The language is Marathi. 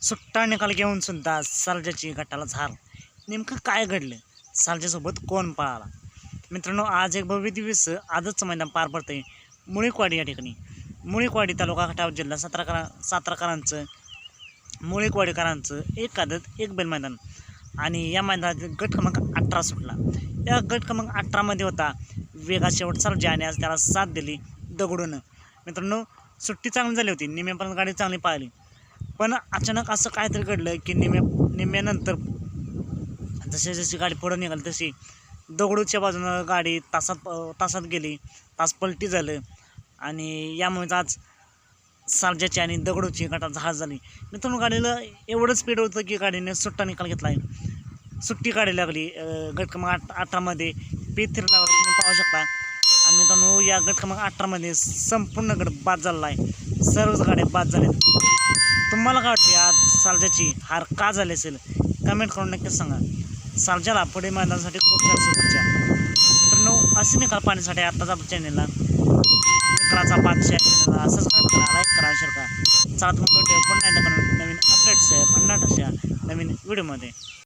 सुट्टा निकाल घेऊन सुद्धा सर्जाची गटाला झार. नेमकं काय घडलं? सर्जासोबत कोण पळाला? मित्रांनो, आज एक भव्य दिवस आजच मैदान पार पडतंय मुळीकवाडी या ठिकाणी. मुळीकवाडी तालुका खटाव जिल्हा साताराकरांचं मुळीकवाडीकरांचं एक आदत एक बैल मैदान आणि या मैदानात गट क्रमांक 18 सुटला. या गट क्रमांक 18 होता वेगा शेवट सर्जा आणि आज त्याला साथ दिली दगडून. मित्रांनो, सुट्टी चांगली झाली होती, निम्म्यापर्यंत गाडी चांगली पाहिली, पण अचानक असं काहीतरी घडलं की निम्म्यानंतर जशी जशी गाडी पुढं निघाली तशी दगडूच्या बाजूनं गाडी तासात गेली, तास पलटी झालं आणि यामुळेच आज सर्जाची आणि दगडूची गटात झाड झाली. मित्रांनो, गाडीला एवढं स्पीड होतं की गाडीने सुट्टा निकाल घेतला आहे. सुट्टी काढायला लागली गट क्रमांक 18 पेथिर लावला तुम्ही पाहू शकता. आणि मित्रांनो, या गट क्रमांक 18 संपूर्ण गट बाद झालेला आहे, सर्वच गाड्या बाद झाल्यात. तुम्हाला काय वाटते आज सर्जाची हार का झाली असेल? कमेंट करून नक्कीच सांगा. सर्जाला पुढे मैदानासाठी खूप साऱ्या शुभेच्छा. मित्रांनो, असे निकाल पाहण्यासाठी आत्ताच आपल्या चॅनलला निकालाचा बादशाह चॅनलला सबस्क्राईब करा, लाईक करा, शेअर करा. चालत मग भेटूया पुन्हा एकदा नवीन अपडेट्स भन्नाट अशा नवीन व्हिडिओमध्ये.